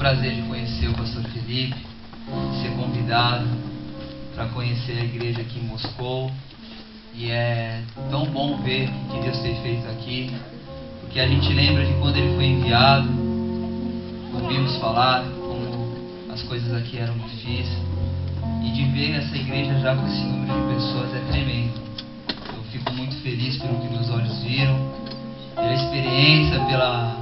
prazer de conhecer o pastor Felipe, ser convidado para conhecer a igreja aqui em Moscou. E é tão bom ver o que Deus tem feito aqui, porque a gente lembra de quando ele foi enviado, ouvimos falar como as coisas aqui eram difíceis, e de ver essa igreja já com esse número de pessoas é tremendo. Eu fico muito feliz pelo que meus olhos viram, pela experiência, pela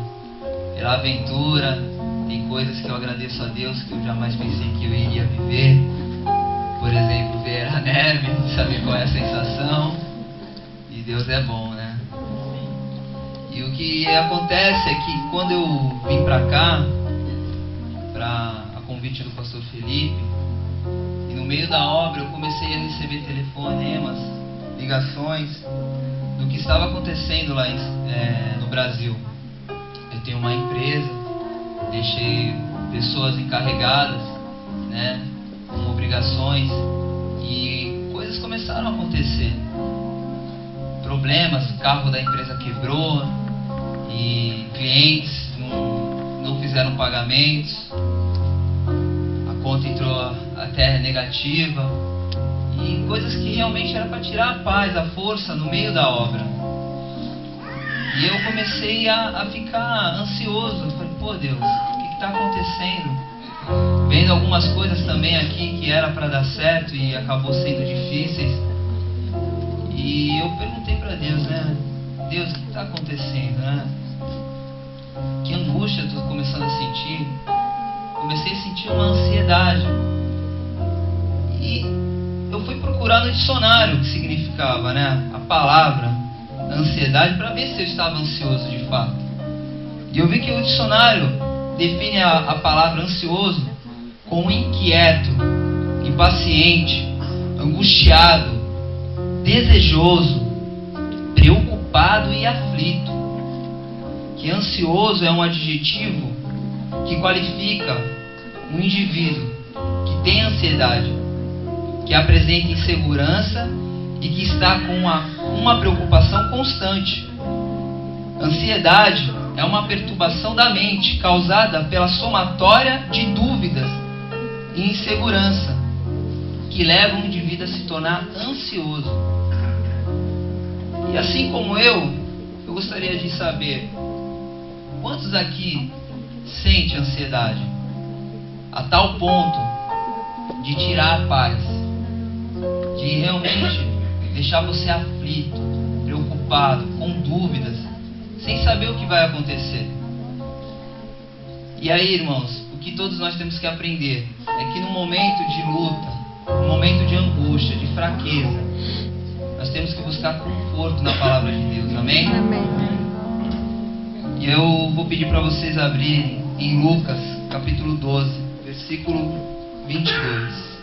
aventura. Tem coisas que eu agradeço a Deus que eu jamais pensei que eu iria viver. Por exemplo, ver a neve, saber qual é a sensação. E Deus é bom, né? E o que acontece é que quando eu vim pra cá, a convite do pastor Felipe, e no meio da obra eu comecei a receber telefonemas, ligações do que estava acontecendo lá no Brasil. Eu tenho uma empresa, deixei pessoas encarregadas, né, com obrigações, e coisas começaram a acontecer. Problemas, o carro da empresa quebrou e clientes não fizeram pagamentos, a conta entrou até negativa, e coisas que realmente era para tirar a paz, a força no meio da obra. E eu comecei a ficar ansioso. Eu falei, pô Deus, o que está acontecendo? Vendo algumas coisas também aqui que era para dar certo e acabou sendo difíceis. E eu perguntei para Deus, né? Deus, o que está acontecendo, né? Que angústia eu estou começando a sentir. Comecei a sentir uma ansiedade. E eu fui procurar no dicionário o que significava, né, a palavra ansiedade, para ver se eu estava ansioso de fato. E eu vi que o dicionário define a palavra ansioso como inquieto, impaciente, angustiado, desejoso, preocupado e aflito. Que ansioso é um adjetivo que qualifica um indivíduo que tem ansiedade, que apresenta insegurança e que está com uma preocupação constante. Ansiedade é uma perturbação da mente causada pela somatória de dúvidas e insegurança que levam o indivíduo a se tornar ansioso. E assim como eu gostaria de saber quantos aqui sentem ansiedade a tal ponto de tirar a paz, de realmente deixar você aflito, preocupado, com dúvidas, sem saber o que vai acontecer. E aí, irmãos, o que todos nós temos que aprender é que no momento de luta, no momento de angústia, de fraqueza, nós temos que buscar conforto na palavra de Deus. Amém? Amém. E eu vou pedir para vocês abrirem em Lucas, capítulo 12, versículo 22.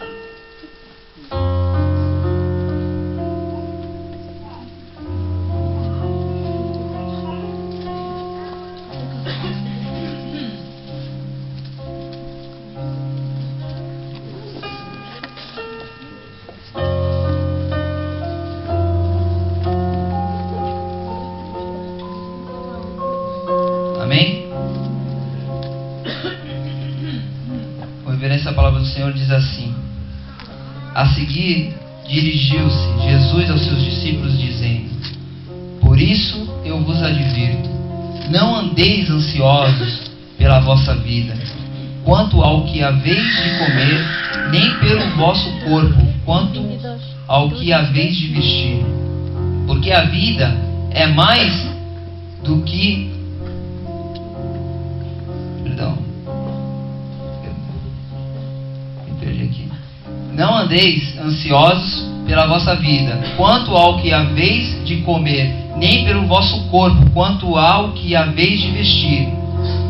A palavra do Senhor diz assim: a seguir dirigiu-se Jesus aos seus discípulos dizendo: por isso eu vos advirto, não andeis ansiosos pela vossa vida, quanto ao que haveis de comer, nem pelo vosso corpo, quanto ao que haveis de vestir. Porque a vida é mais do que não andeis ansiosos pela vossa vida, quanto ao que haveis de comer, nem pelo vosso corpo, quanto ao que haveis de vestir.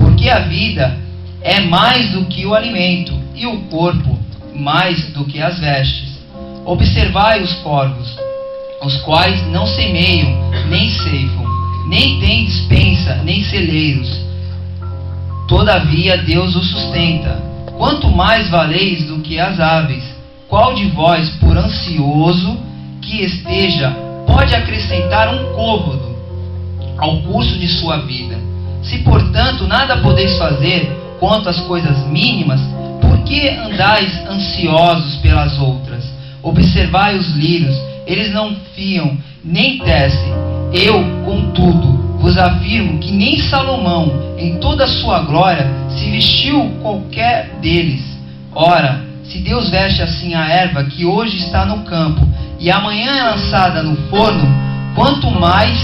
Porque a vida é mais do que o alimento, e o corpo mais do que as vestes. Observai os corvos, os quais não semeiam, nem ceifam, nem têm despensa, nem celeiros. Todavia Deus os sustenta. Quanto mais valeis do que as aves. Qual de vós, por ansioso que esteja, pode acrescentar um côvado ao curso de sua vida? Se, portanto, nada podeis fazer quanto às coisas mínimas, por que andais ansiosos pelas outras? Observai os lírios, eles não fiam, nem tecem. Eu, contudo, vos afirmo que nem Salomão, em toda a sua glória, se vestiu qualquer deles. Ora, se Deus veste assim a erva que hoje está no campo e amanhã é lançada no forno, quanto mais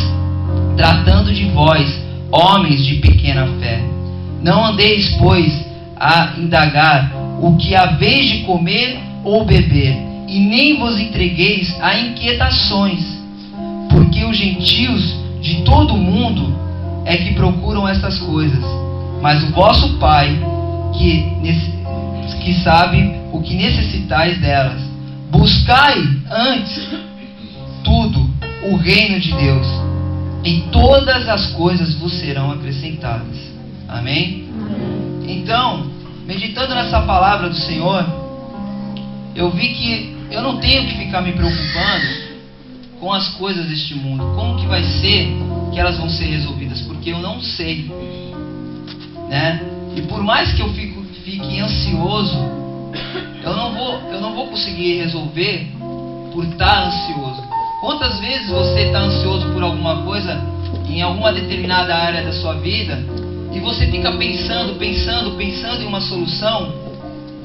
tratando de vós, homens de pequena fé. Não andeis, pois, a indagar o que haveis de comer ou beber, e nem vos entregueis a inquietações, porque os gentios de todo o mundo é que procuram estas coisas, mas o vosso Pai, que sabe o que necessitais delas. Buscai antes tudo o reino de Deus, e todas as coisas vos serão acrescentadas. Amém? Então, meditando nessa palavra do Senhor, eu vi que eu não tenho que ficar me preocupando com as coisas deste mundo. Como que vai ser que elas vão ser resolvidas? Porque eu não sei, né? E por mais que eu fique ansioso, eu não vou conseguir resolver por estar ansioso. Quantas vezes você está ansioso por alguma coisa em alguma determinada área da sua vida e você fica pensando em uma solução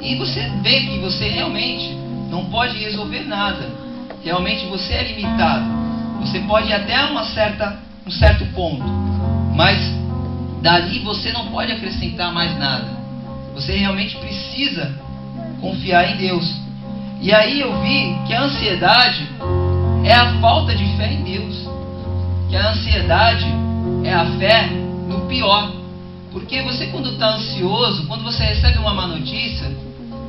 e você vê que você realmente não pode resolver nada. Realmente você é limitado. Você pode ir até um certo ponto, mas dali você não pode acrescentar mais nada. Você realmente precisa confiar em Deus. E aí eu vi que a ansiedade é a falta de fé em Deus. Que a ansiedade é a fé no pior. Porque você, quando está ansioso, quando você recebe uma má notícia,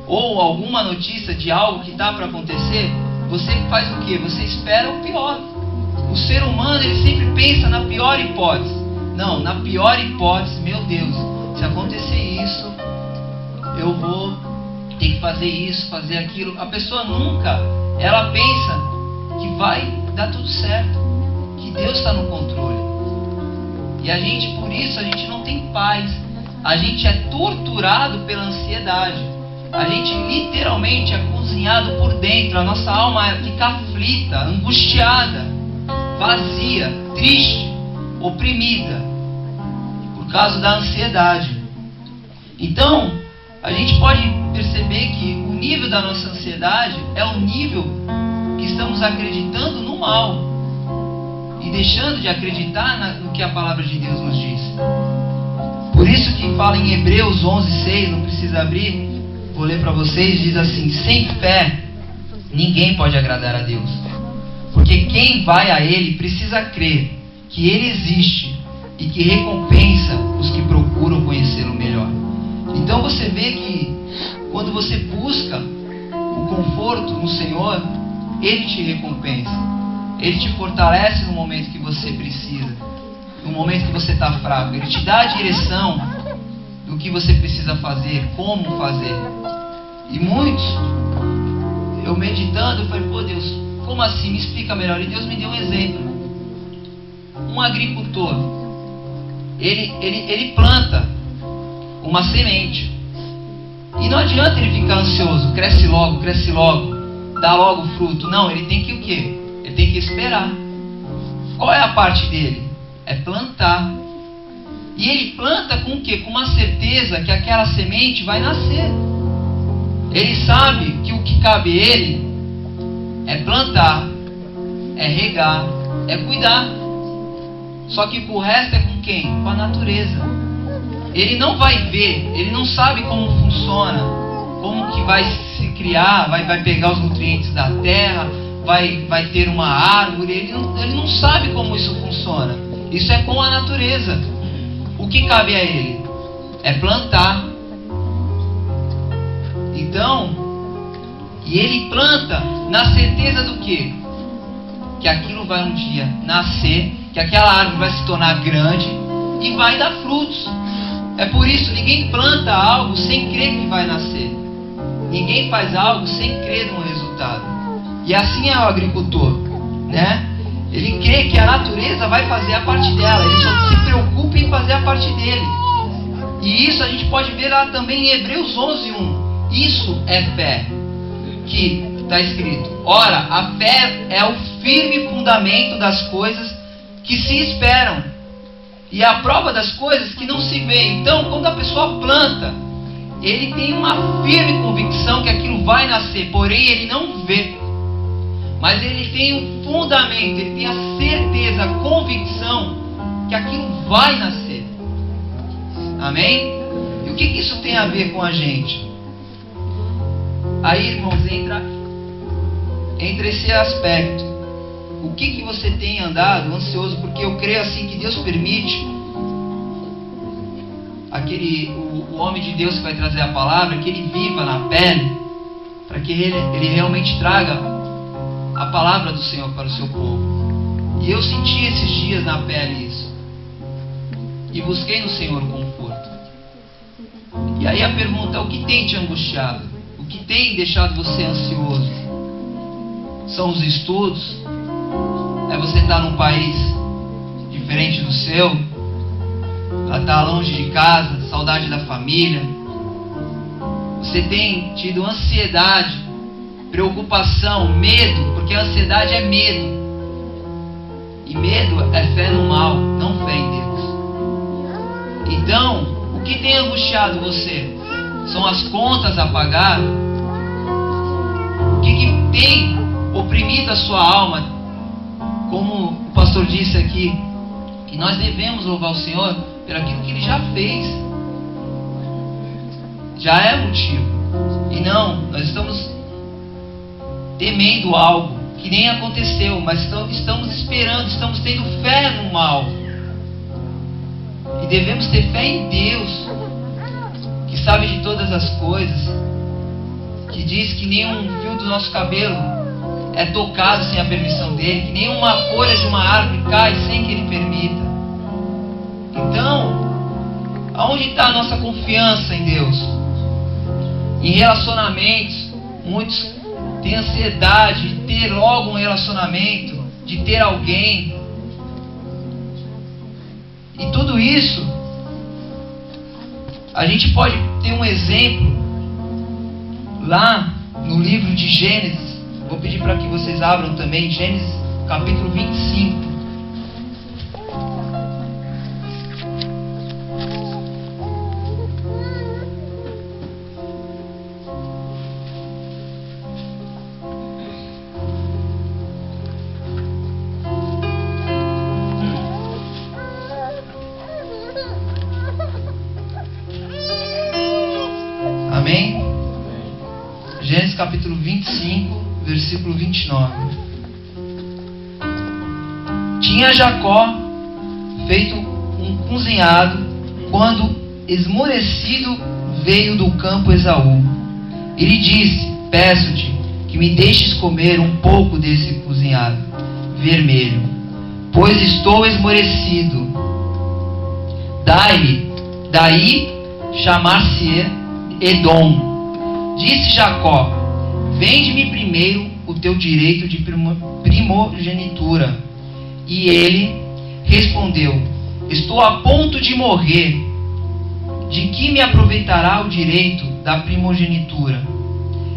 ou alguma notícia de algo que está para acontecer, você faz o quê? Você espera o pior. O ser humano, ele sempre pensa na pior hipótese. Não, na pior hipótese, meu Deus, se acontecer isso, eu vou ter que fazer isso, fazer aquilo. A pessoa nunca, ela pensa que vai dar tudo certo, que Deus está no controle. E a gente, por isso, a gente não tem paz. A gente é torturado pela ansiedade. A gente literalmente é cozinhado por dentro. A nossa alma fica aflita, angustiada, vazia, triste, oprimida, por causa da ansiedade. Então, a gente pode perceber que o nível da nossa ansiedade é o nível que estamos acreditando no mal e deixando de acreditar no que a palavra de Deus nos diz. Por isso que fala em Hebreus 11:6, não precisa abrir, vou ler para vocês, diz assim: sem fé ninguém pode agradar a Deus, porque quem vai a Ele precisa crer que Ele existe e que recompensa os que procuram conhecê-lo melhor. Então você vê que quando você busca o conforto no Senhor, Ele te recompensa. Ele te fortalece no momento que você precisa, no momento que você está fraco. Ele te dá a direção do que você precisa fazer, como fazer. E muitos, eu meditando, eu falei, pô Deus, como assim? Me explica melhor. E Deus me deu um exemplo. Um agricultor, ele planta uma semente. E não adianta ele ficar ansioso, cresce logo, dá logo fruto. Não, ele tem que o quê? Ele tem que esperar. Qual é a parte dele? É plantar. E ele planta com o quê? Com uma certeza que aquela semente vai nascer. Ele sabe que o que cabe a ele é plantar, é regar, é cuidar. Só que o resto é com quem? Com a natureza. Ele não vai ver, ele não sabe como funciona, como que vai se criar, vai pegar os nutrientes da terra, vai ter uma árvore. Ele não sabe como isso funciona. Isso é com a natureza. O que cabe a ele? É plantar. Então, e ele planta na certeza do quê? Que aquilo vai um dia nascer, que aquela árvore vai se tornar grande e vai dar frutos. É por isso, ninguém planta algo sem crer que vai nascer. Ninguém faz algo sem crer no resultado. E assim é o agricultor, né? Ele crê que a natureza vai fazer a parte dela. Ele só se preocupa em fazer a parte dele. E isso a gente pode ver lá também em Hebreus 11:1. Isso é fé, que está escrito: ora, a fé é o firme fundamento das coisas que se esperam e a prova das coisas que não se vê. Então, quando a pessoa planta, ele tem uma firme convicção que aquilo vai nascer, porém ele não vê, mas ele tem um fundamento, ele tem a certeza, a convicção que aquilo vai nascer. Amém? E o que isso tem a ver com a gente? Aí, irmãos, entra esse aspecto. O que você tem andado ansioso? Porque eu creio assim que Deus permite o homem de Deus que vai trazer a palavra, que ele viva na pele, para que ele realmente traga a palavra do Senhor para o seu povo. E eu senti esses dias na pele isso, e busquei no Senhor conforto. E aí a pergunta é: o que tem te angustiado? O que tem deixado você ansioso? São os estudos? É você estar num país diferente do seu? Estar longe de casa, saudade da família? Você tem tido ansiedade, preocupação, medo? Porque a ansiedade é medo, e medo é fé no mal, não fé em Deus. Então, o que tem angustiado você? São as contas a pagar? O que tem oprimido a sua alma? Como o pastor disse aqui, que nós devemos louvar o Senhor por aquilo que Ele já fez. Já é motivo. E não, nós estamos temendo algo que nem aconteceu, mas estamos esperando, estamos tendo fé no mal. E devemos ter fé em Deus, que sabe de todas as coisas, que diz que nenhum fio do nosso cabelo é tocado sem a permissão dele, que nenhuma folha de uma árvore cai sem que ele permita. Então, aonde está a nossa confiança em Deus? Em relacionamentos, muitos têm ansiedade de ter logo um relacionamento, de ter alguém. E tudo isso, a gente pode ter um exemplo lá no livro de Gênesis. Vou pedir para que vocês abram também Gênesis capítulo 25. Amém? Gênesis capítulo 25, versículo 29. Tinha Jacó feito um cozinhado quando esmorecido veio do campo Esaú. E lhe disse: peço-te que me deixes comer um pouco desse cozinhado vermelho, pois estou esmorecido. Dai-me, daí chamar-se Edom. Disse Jacó: vende-me primeiro o teu direito de primogenitura. E ele respondeu: estou a ponto de morrer. De que me aproveitará o direito da primogenitura?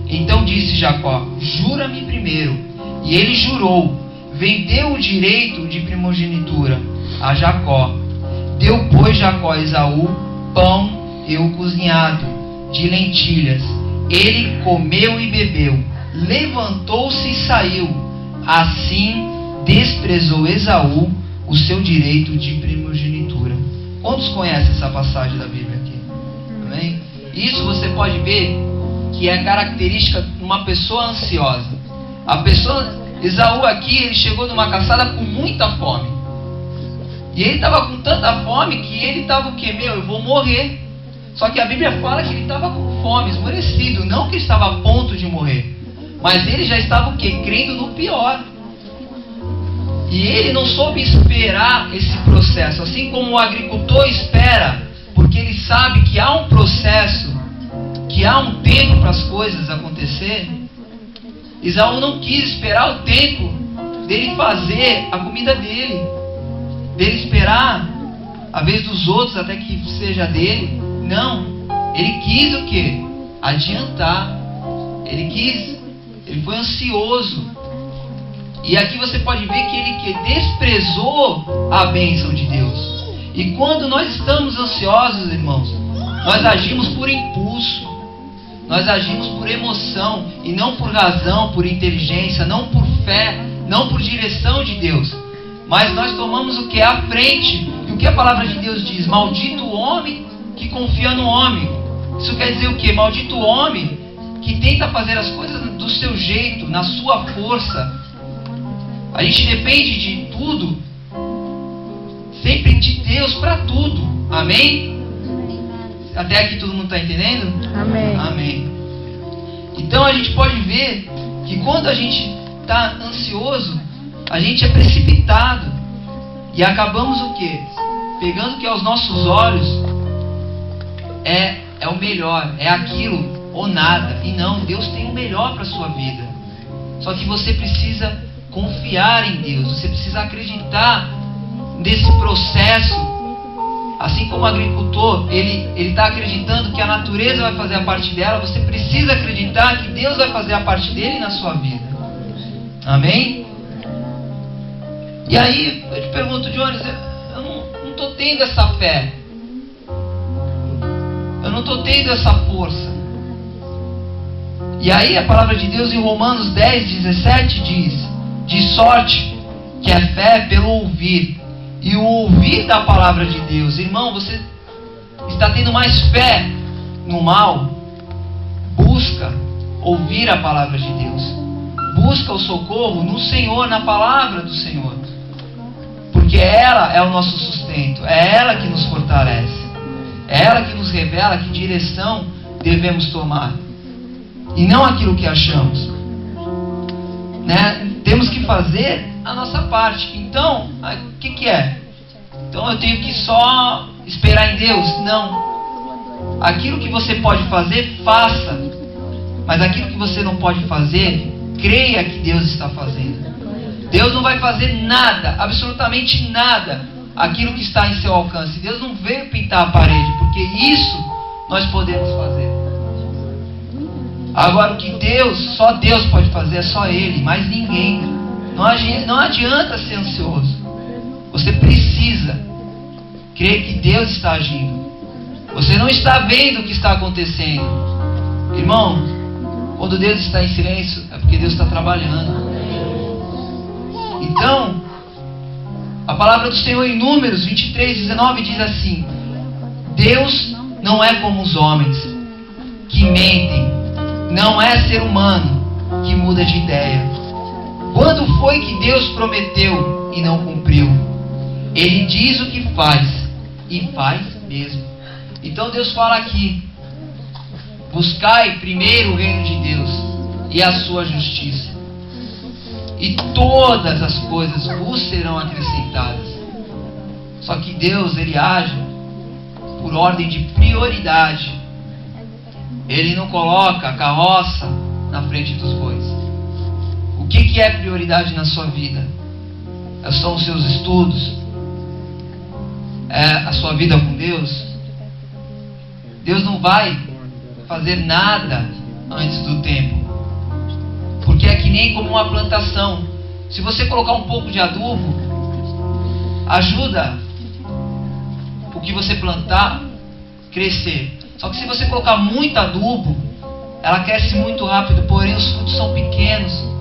Então disse Jacó: jura-me primeiro. E ele jurou. Vendeu o direito de primogenitura a Jacó. Deu, pois, Jacó a Esaú pão e o cozinhado de lentilhas. Ele comeu e bebeu, levantou-se e saiu. Assim desprezou Esaú o seu direito de primogenitura. Quantos conhecem essa passagem da Bíblia aqui? Amém? Isso você pode ver que é característica de uma pessoa ansiosa. A pessoa, Esaú aqui, ele chegou numa caçada com muita fome. E ele estava com tanta fome que ele estava o quê? Eu vou morrer. Só que a Bíblia fala que ele estava com fome, esmorecido. Não que ele estava a ponto de morrer, mas ele já estava o quê? Crendo no pior. E ele não soube esperar esse processo. Assim como o agricultor espera, porque ele sabe que há um processo, que há um tempo para as coisas acontecer. Esaú não quis esperar o tempo dele fazer a comida dele esperar a vez dos outros até que seja dele. Não. Ele quis o quê? Adiantar. Ele foi ansioso. E aqui você pode ver que ele desprezou a bênção de Deus. E quando nós estamos ansiosos, irmãos, nós agimos por impulso. Nós agimos por emoção e não por razão, por inteligência, não por fé, não por direção de Deus. Mas nós tomamos o que é à frente. E o que a palavra de Deus diz? Maldito o homem que confia no homem. Isso quer dizer o quê? Maldito o homem que tenta fazer as coisas do seu jeito, na sua força. A gente depende de tudo, sempre de Deus para tudo. Amém? Até aqui todo mundo está entendendo? Amém. Amém. Então a gente pode ver que quando a gente está ansioso, a gente é precipitado. E acabamos o quê? Pegando o que aos nossos olhos é o melhor, é aquilo ou nada. E não, Deus tem o melhor para a sua vida. Só que você precisa confiar em Deus, você precisa acreditar nesse processo. Assim como o agricultor, ele está acreditando que a natureza vai fazer a parte dela, você precisa acreditar que Deus vai fazer a parte dele na sua vida. Amém? E aí, eu te pergunto, Jones, eu não estou tendo essa fé. Eu não estou tendo essa força. E aí a palavra de Deus em Romanos 10:17 diz: de sorte que é fé pelo ouvir, e o ouvir da palavra de Deus. Irmão, você está tendo mais fé no mal? Busca ouvir a palavra de Deus. Busca o socorro no Senhor, na palavra do Senhor. Porque ela é o nosso sustento. É ela que nos fortalece. É ela que nos revela que direção devemos tomar. E não aquilo que achamos. Né? Temos que fazer a nossa parte. Então, o que é? Então eu tenho que só esperar em Deus? Não. Aquilo que você pode fazer, faça. Mas aquilo que você não pode fazer, creia que Deus está fazendo. Deus não vai fazer nada, absolutamente nada, aquilo que está em seu alcance. Deus não veio pintar a parede, porque isso nós podemos fazer. Agora o que só Deus pode fazer, é só Ele, mais ninguém. Não adianta ser ansioso. Você precisa crer que Deus está agindo. Você não está vendo o que está acontecendo. Irmão, quando Deus está em silêncio, é porque Deus está trabalhando. Então, a palavra do Senhor em Números 23:19 diz assim: Deus não é como os homens que mentem, não é ser humano que muda de ideia. Quando foi que Deus prometeu e não cumpriu? Ele diz o que faz e faz mesmo. Então Deus fala aqui: buscai primeiro o reino de Deus e a sua justiça, e todas as coisas vos serão acrescentadas. Só que Deus, Ele age por ordem de prioridade. Ele não coloca a carroça na frente dos bois. O que é prioridade na sua vida? São os seus estudos? É a sua vida com Deus? Deus não vai fazer nada antes do tempo. Porque é que nem como uma plantação. Se você colocar um pouco de adubo, ajuda o que você plantar crescer. Só que se você colocar muito adubo, ela cresce muito rápido, porém os frutos são pequenos.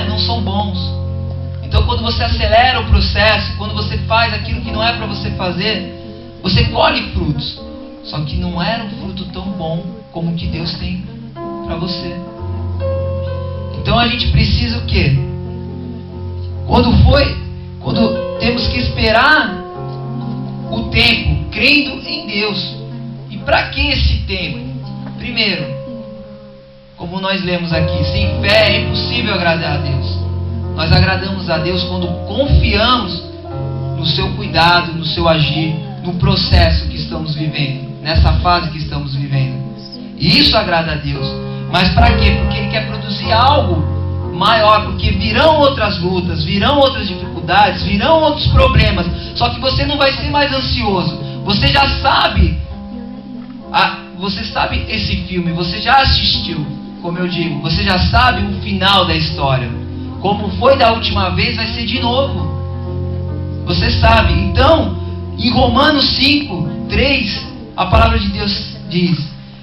Não são bons. Então quando você acelera o processo, quando você faz aquilo que não é para você fazer, você colhe frutos. Só que não era um fruto tão bom como o que Deus tem para você. Então a gente precisa o quê? Quando temos que esperar o tempo, crendo em Deus. E para que esse tempo? Primeiro, como nós lemos aqui, sem fé é impossível agradar a Deus. Nós agradamos a Deus quando confiamos no seu cuidado, no seu agir, no processo que estamos vivendo, nessa fase que estamos vivendo. E isso agrada a Deus. Mas para quê? Porque Ele quer produzir algo maior, porque virão outras lutas, virão outras dificuldades, virão outros problemas. Só que você não vai ser mais ansioso. Você já sabe Você sabe esse filme, você já assistiu, como eu digo, você já sabe o final da história. Como foi da última vez, vai ser de novo. Você sabe. Então, em Romanos 5:3, a palavra de Deus diz: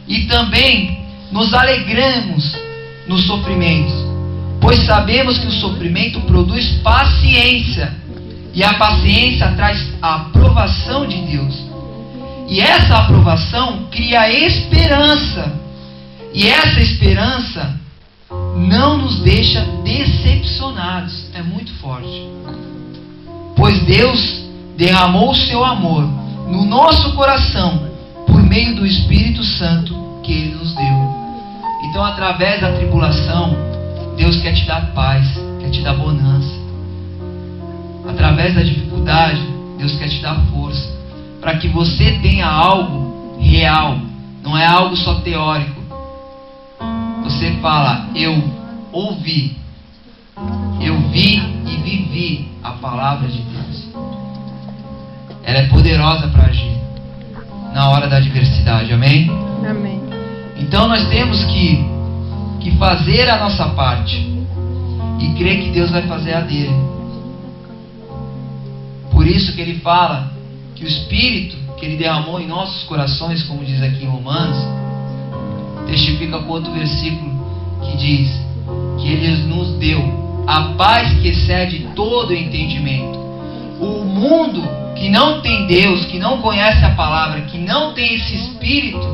e também nos alegramos nos sofrimentos, pois sabemos que o sofrimento produz paciência, e a paciência traz a aprovação de Deus. E essa aprovação cria esperança. E essa esperança não nos deixa decepcionados. É muito forte. Pois Deus derramou o seu amor no nosso coração por meio do Espírito Santo que Ele nos deu. Então, através da tribulação, Deus quer te dar paz, quer te dar bonança. Através da dificuldade, Deus quer te dar força, para que você tenha algo real, não é algo só teórico. Você fala: eu ouvi, eu vi e vivi a palavra de Deus. Ela é poderosa para agir na hora da adversidade, amém? Amém. Então nós temos que fazer a nossa parte e crer que Deus vai fazer a dele. Por isso que ele fala que o Espírito que Ele derramou em nossos corações, como diz aqui em Romanos, testifica com outro versículo que diz que Ele nos deu a paz que excede todo entendimento. O mundo que não tem Deus, que não conhece a palavra, que não tem esse Espírito,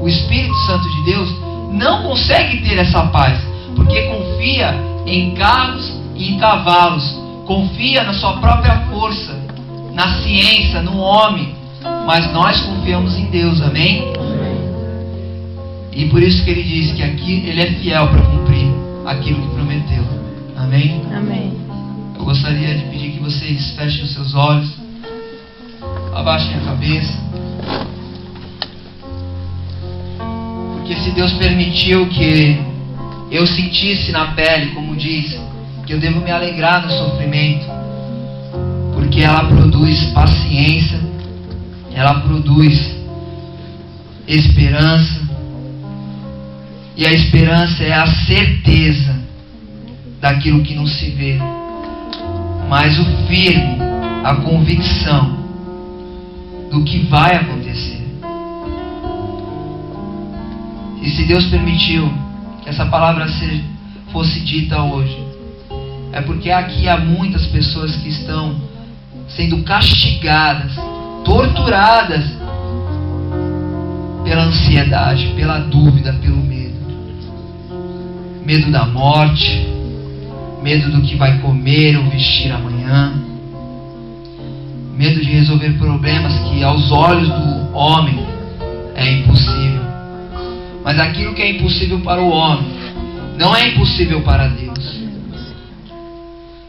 o Espírito Santo de Deus, não consegue ter essa paz, porque confia em carros e em cavalos, confia na sua própria força, na ciência, no homem. Mas nós confiamos em Deus, amém? E por isso que Ele diz que aqui Ele é fiel para cumprir aquilo que prometeu, amém? Amém. Eu gostaria de pedir que vocês fechem os seus olhos, abaixem a cabeça, porque se Deus permitiu que eu sentisse na pele, como diz, que eu devo me alegrar no sofrimento, porque ela produz paciência, ela produz esperança, e a esperança é a certeza daquilo que não se vê, mas o firme, a convicção do que vai acontecer. E se Deus permitiu que essa palavra fosse dita hoje, é porque aqui há muitas pessoas que estão sendo castigadas, torturadas pela ansiedade, pela dúvida, pelo medo. Medo da morte, medo do que vai comer ou vestir amanhã, medo de resolver problemas que aos olhos do homem é impossível. Mas aquilo que é impossível para o homem não é impossível para Deus.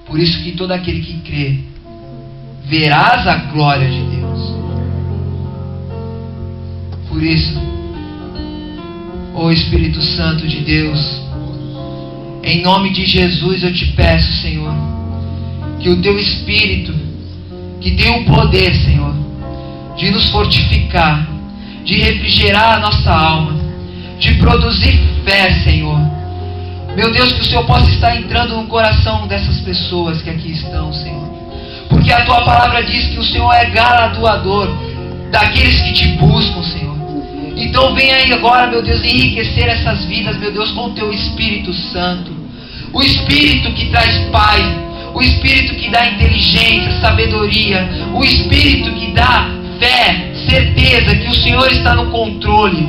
Por isso que todo aquele que crê, verás a glória de Deus. Por isso, ó Espírito Santo de Deus, em nome de Jesus eu te peço, Senhor, que o Teu Espírito, que tem o poder, Senhor, de nos fortificar, de refrigerar a nossa alma, de produzir fé, Senhor. Meu Deus, que o Senhor possa estar entrando no coração dessas pessoas que aqui estão, Senhor. Porque a Tua palavra diz que o Senhor é galardoador daqueles que Te buscam, Senhor. Então venha aí agora, meu Deus, enriquecer essas vidas, meu Deus, com o Teu Espírito Santo. O Espírito que traz paz, o Espírito que dá inteligência, sabedoria, o Espírito que dá fé, certeza que o Senhor está no controle,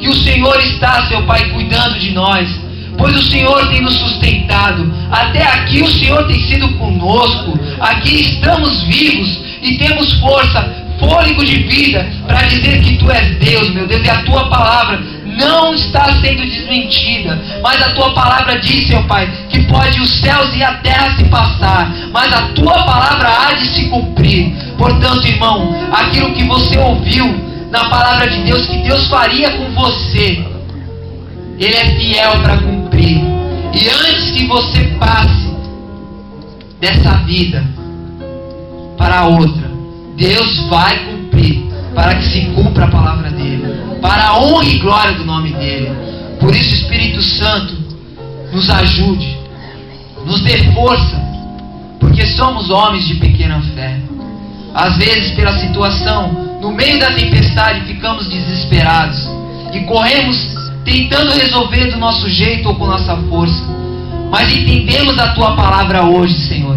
que o Senhor está, Seu Pai, cuidando de nós, pois o Senhor tem nos sustentado. Até aqui o Senhor tem sido conosco. Aqui estamos vivos e temos força, fôlego de vida para dizer que Tu és Deus, meu Deus, e a Tua palavra não está sendo desmentida. Mas a Tua palavra diz, Seu Pai, que pode os céus e a terra se passar, mas a Tua palavra há de se cumprir. Portanto, irmão, aquilo que você ouviu na palavra de Deus, que Deus faria com você, Ele é fiel para cumprir. E antes que você passe dessa vida para outra, Deus vai cumprir, para que se cumpra a palavra dEle. para a honra e glória do nome dele. Por isso, Espírito Santo, nos ajude, nos dê força, porque somos homens de pequena fé. Às vezes, pela situação, no meio da tempestade, ficamos desesperados e corremos tentando resolver do nosso jeito ou com nossa força. Mas entendemos a Tua palavra hoje, Senhor,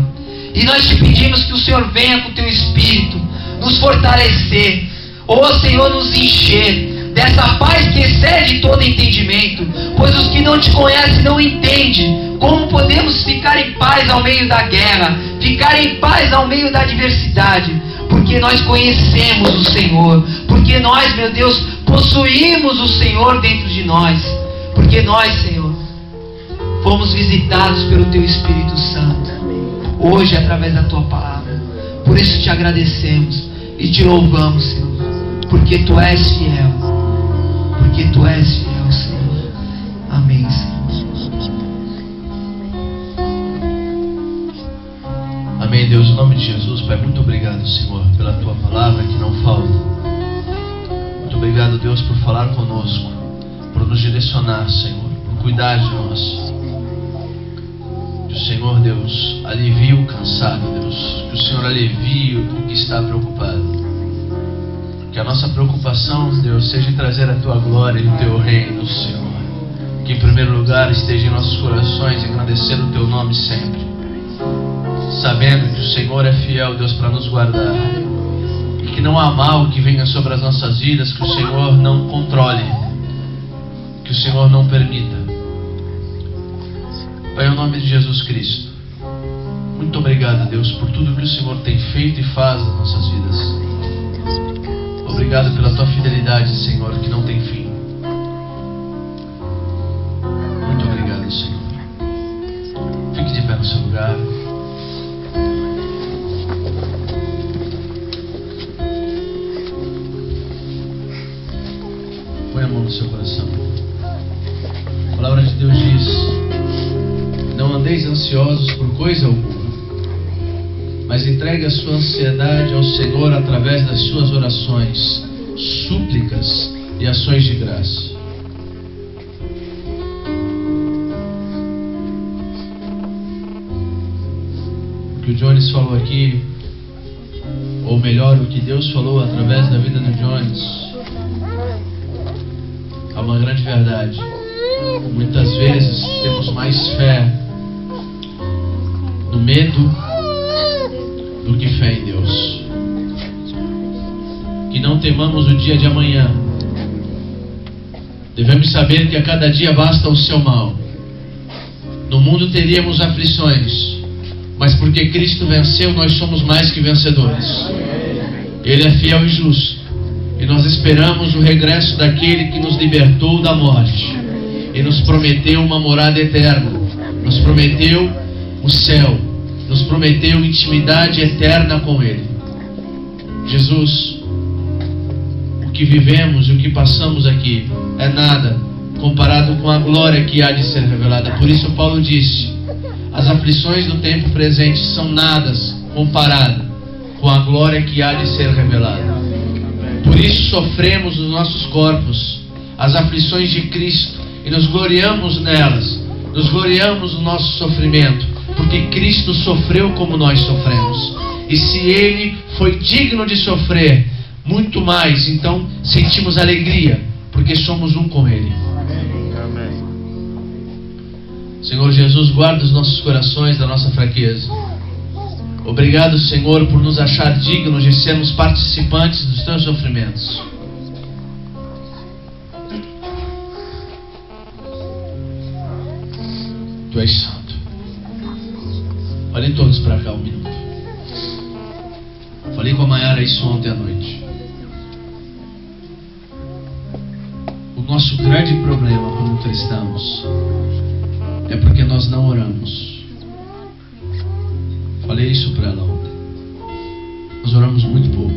e nós te pedimos que o Senhor venha com o Teu Espírito nos fortalecer, Senhor, nos encher dessa paz que excede todo entendimento, pois os que não te conhecem não entendem como podemos ficar em paz ao meio da guerra, ficar em paz ao meio da adversidade, porque nós conhecemos o Senhor, porque nós, meu Deus, possuímos o Senhor dentro de nós, porque nós, Senhor, fomos visitados pelo Teu Espírito Santo, hoje através da Tua palavra. Por isso te agradecemos e te louvamos, Senhor, porque Tu és fiel, porque Tu és fiel, Senhor. Amém, Senhor. Amém, Deus, em nome de Jesus, Pai, muito obrigado, Senhor, pela Tua palavra que não falta. Muito obrigado, Deus, por falar conosco, por nos direcionar, Senhor, por cuidar de nós. Que o Senhor, Deus, alivie o cansado, Deus. Que o Senhor alivie o que está preocupado. Que a nossa preocupação, Deus, seja em trazer a Tua glória e o Teu reino, Senhor. Que em primeiro lugar esteja em nossos corações engrandecer o Teu nome sempre, sabendo que o Senhor é fiel, Deus, para nos guardar, e que não há mal que venha sobre as nossas vidas que o Senhor não controle, que o Senhor não permita. Pai, em nome de Jesus Cristo, muito obrigado, Deus, por tudo que o Senhor tem feito e faz nas nossas vidas. Obrigado pela Tua fidelidade, Senhor, que não tem fim. Muito obrigado, Senhor. Fique de pé no seu lugar. Põe a mão no seu coração. A palavra de Deus diz: não andeis ansiosos por coisa alguma, mas entregue a sua ansiedade ao Senhor através das suas orações, súplicas e ações de graça. O que o Jones falou aqui, ou melhor, o que Deus falou através da vida do Jones, é uma grande verdade. Muitas vezes temos mais fé no medo do que fé em Deus. Que não temamos o dia de amanhã. Devemos saber que a cada dia basta o seu mal. No mundo teríamos aflições, mas porque Cristo venceu, nós somos mais que vencedores. Ele é fiel e justo, e nós esperamos o regresso daquele que nos libertou da morte e nos prometeu uma morada eterna, nos prometeu o céu, nos prometeu intimidade eterna com Ele. Jesus, o que vivemos e o que passamos aqui é nada comparado com a glória que há de ser revelada. Por isso Paulo disse: as aflições do tempo presente são nada comparado com a glória que há de ser revelada. Por isso sofremos nos nossos corpos as aflições de Cristo e nos gloriamos nelas, nos gloriamos no nosso sofrimento, porque Cristo sofreu como nós sofremos. E se Ele foi digno de sofrer, muito mais, então sentimos alegria, porque somos um com Ele. Amém. Senhor Jesus, guarda os nossos corações da nossa fraqueza. Obrigado, Senhor, por nos achar dignos de sermos participantes dos Teus sofrimentos. Tu és santo. Olhem todos para cá um minuto. Falei com a Maiara isso ontem à noite. O nosso grande problema como cristãos é porque nós não oramos. Falei isso para ela ontem. Nós oramos muito pouco.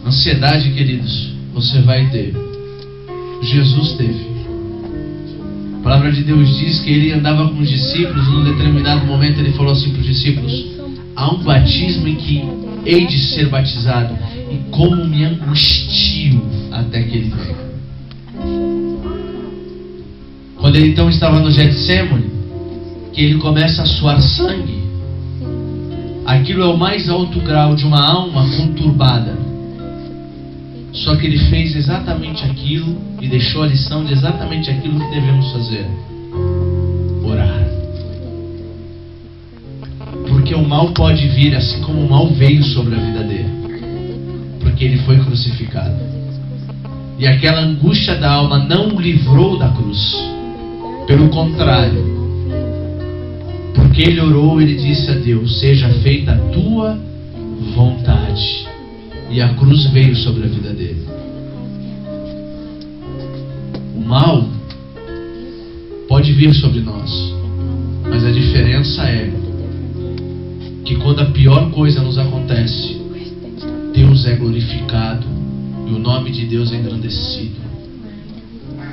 Ansiedade, queridos, você vai ter. Jesus teve. A palavra de Deus diz que ele andava com os discípulos e num determinado momento ele falou assim para os discípulos: há um batismo em que hei de ser batizado, e como me angustio até que ele venha. Quando ele então estava no Getsêmani, que ele começa a suar sangue, aquilo é o mais alto grau de uma alma conturbada. Só que ele fez exatamente aquilo e deixou a lição de exatamente aquilo que devemos fazer: orar. Porque o mal pode vir assim como o mal veio sobre a vida dele, porque ele foi crucificado. E aquela angústia da alma não o livrou da cruz. Pelo contrário, porque ele orou, ele disse a Deus: seja feita a tua vontade. E a cruz veio sobre a vida dele. O mal pode vir sobre nós, mas a diferença é que quando a pior coisa nos acontece, Deus é glorificado e o nome de Deus é engrandecido,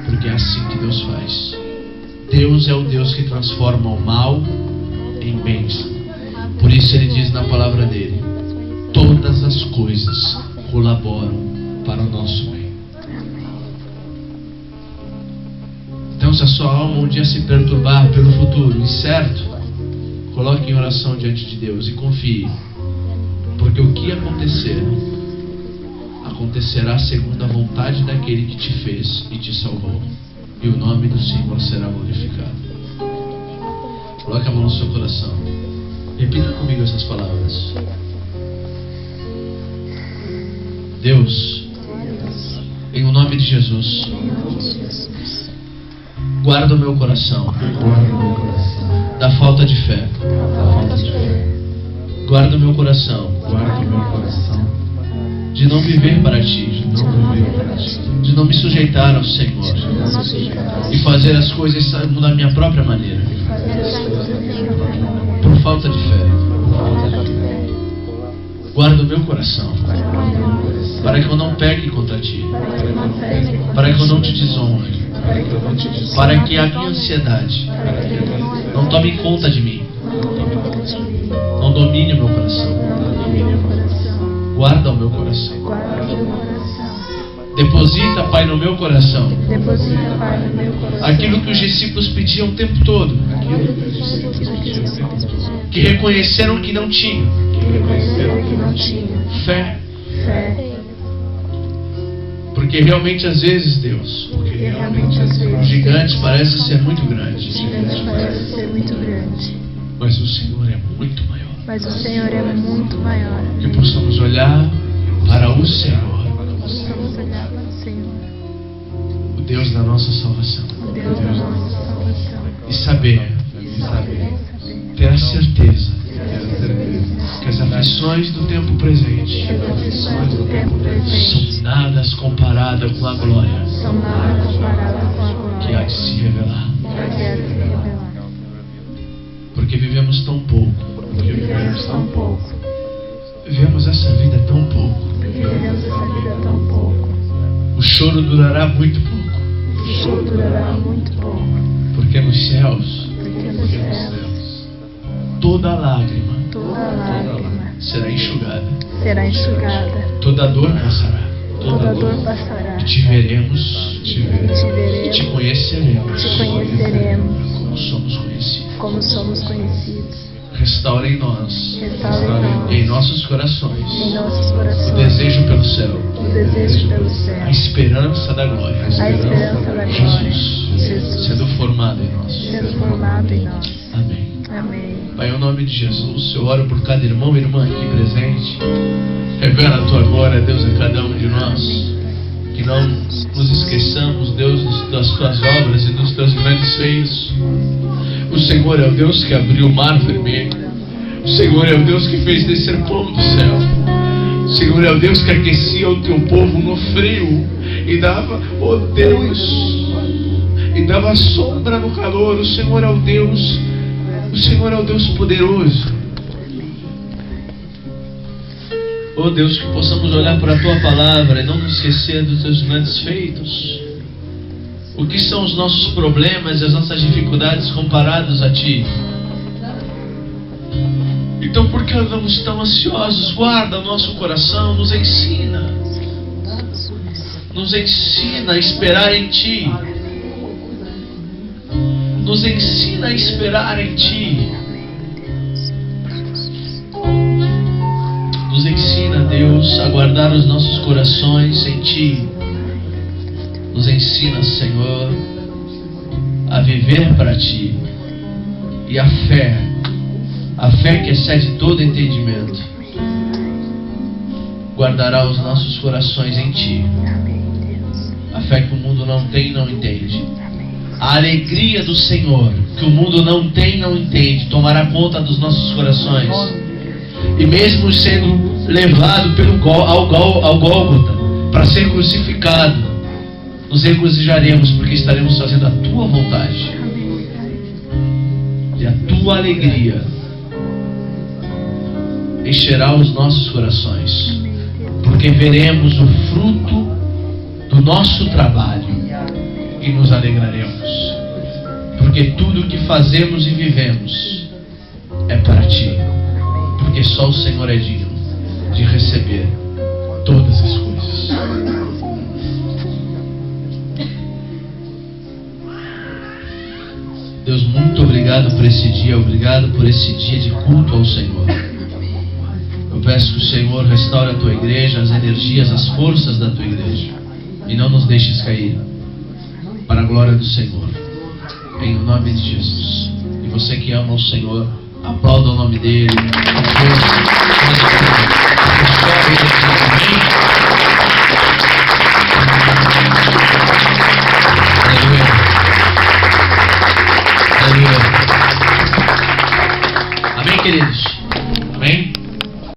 porque é assim que Deus faz. Deus é o Deus que transforma o mal em bênção. Por isso ele diz na palavra dele: todas as coisas colaboram para o nosso bem. Então, se a sua alma um dia se perturbar pelo futuro incerto, coloque em oração diante de Deus e confie, porque o que acontecer, acontecerá segundo a vontade daquele que te fez e te salvou, e o nome do Senhor será glorificado. Coloque a mão no seu coração, repita comigo essas palavras: Deus, em o nome de Jesus, guarda o meu coração da falta de fé. Guarda o meu coração de não viver para Ti, de não me sujeitar ao Senhor e fazer as coisas da minha própria maneira, por falta de fé. Guarda o meu coração para que eu não peque contra Ti, para que eu não Te desonre, para que a minha ansiedade não tome conta de mim, não domine o meu coração. Guarda o meu coração. Deposita, Pai, no meu coração aquilo que os discípulos pediam o tempo todo, que reconheceram que não tinham: fé. Porque realmente às vezes, Deus, os gigantes parecem ser muito grandes, mas o Senhor é muito maior. Que possamos olhar para o Senhor, o Deus da nossa salvação, e saber, ter a certeza que as aflições do tempo presente são nada comparadas com a glória que há de se revelar. Porque vivemos tão pouco, vivemos essa vida tão pouco. O choro durará muito pouco, porque nos céus toda lágrima será enxugada, toda dor passará, e te veremos, e te conheceremos como somos conhecidos. Restaura em nós, em nossos corações, o desejo pelo céu, a esperança da glória, Jesus sendo formado em nós. Amém. Pai, em nome de Jesus, eu oro por cada irmão e irmã aqui presente. Revela a Tua glória, Deus, a cada um de nós. Que não nos esqueçamos, Deus, das Tuas obras e dos Teus grandes feitos. O Senhor é o Deus que abriu o mar vermelho. O Senhor é o Deus que fez descer pão do céu. O Senhor é o Deus que aquecia o Teu povo no frio e dava, oh Deus, e dava sombra no calor. O Senhor é o Deus poderoso. Oh Deus, que possamos olhar para a Tua palavra e não nos esquecer dos Teus grandes feitos. O que são os nossos problemas e as nossas dificuldades comparados a Ti? Então, por que andamos tão ansiosos? Guarda o nosso coração, nos ensina a esperar em Ti. Nos ensina a esperar em Ti. Nos ensina, Deus, a guardar os nossos corações em Ti. Nos ensina, Senhor, a viver para Ti. E a fé que excede todo entendimento, guardará os nossos corações em Ti. A fé que o mundo não tem e não entende. A alegria do Senhor, que o mundo não tem e não entende, tomará conta dos nossos corações. E mesmo sendo levado ao Gólgota para ser crucificado, nos regozijaremos, porque estaremos fazendo a Tua vontade. E a Tua alegria encherá os nossos corações, porque veremos o fruto do nosso trabalho e nos alegraremos, porque tudo o que fazemos e vivemos é para Ti, porque só o Senhor é digno de receber todas as coisas. Deus, muito obrigado por esse dia, obrigado por esse dia de culto ao Senhor. Eu peço que o Senhor restaure a Tua igreja, as energias, as forças da Tua igreja, e não nos deixes cair, para a glória do Senhor, em nome de Jesus. E você que ama o Senhor, aplauda o nome dele.